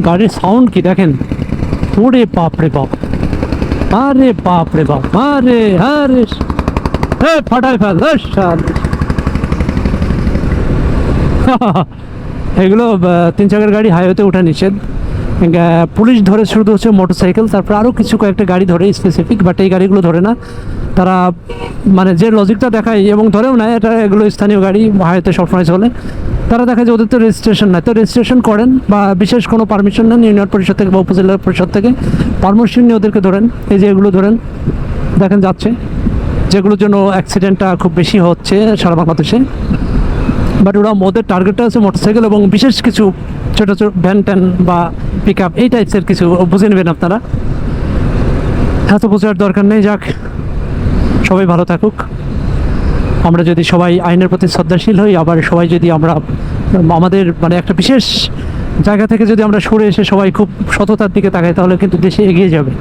গাড়ির সাউন্ড কি দেখেন, ওরে বাপ রে বাপ, আরে বাপ রে বাপ, আরে আরে ফাটায় ফেল এগুলো 3 চাকার গাড়ি হাইওয়েতে ওঠা নিষেধ। পুলিশ ধরে শুধু হচ্ছে মোটরসাইকেল, তারপর আরও কিছু কয়েকটা গাড়ি ধরে স্পেসিফিক, বাট এই গাড়িগুলো ধরে না। তারা মানে যে লজিকটা দেখায় এবং ধরেও না, এটা এগুলো স্থানীয় গাড়ি হাইওয়েতে সবসময় চলে। তারা দেখা যায় ওদের তো রেজিস্ট্রেশন নাই, তো রেজিস্ট্রেশন করেন বা বিশেষ কোনো পারমিশন নেন ইউনিয়ন পরিষদ থেকে বা উপজেলা পরিষদ থেকে, পারমিশন নিয়ে ওদেরকে ধরেন। এই যে এগুলো ধরেন, দেখেন যাচ্ছে, যেগুলোর জন্য অ্যাক্সিডেন্টটা খুব বেশি হচ্ছে সারা বাংলাদেশে। বাট ওরা ওদের টার্গেটটা আছে মোটরসাইকেল এবং বিশেষ কিছু ছোটো ছোটো ভ্যান ট্যান বা পিক আপ, এই টাইপসের কিছু বুঝে নেবেন আপনারা, এত বোঝার দরকার নেই। যাক, সবাই ভালো থাকুক। আমরা যদি সবাই আইনের প্রতি শ্রদ্ধাশীল হই, আবার সবাই যদি আমরা আমাদের মানে একটা বিশেষ জায়গা থেকে যদি আমরা সরে এসে সবাই খুব সততার দিকে তাকাই, তাহলে কিন্তু দেশে এগিয়ে যাবে।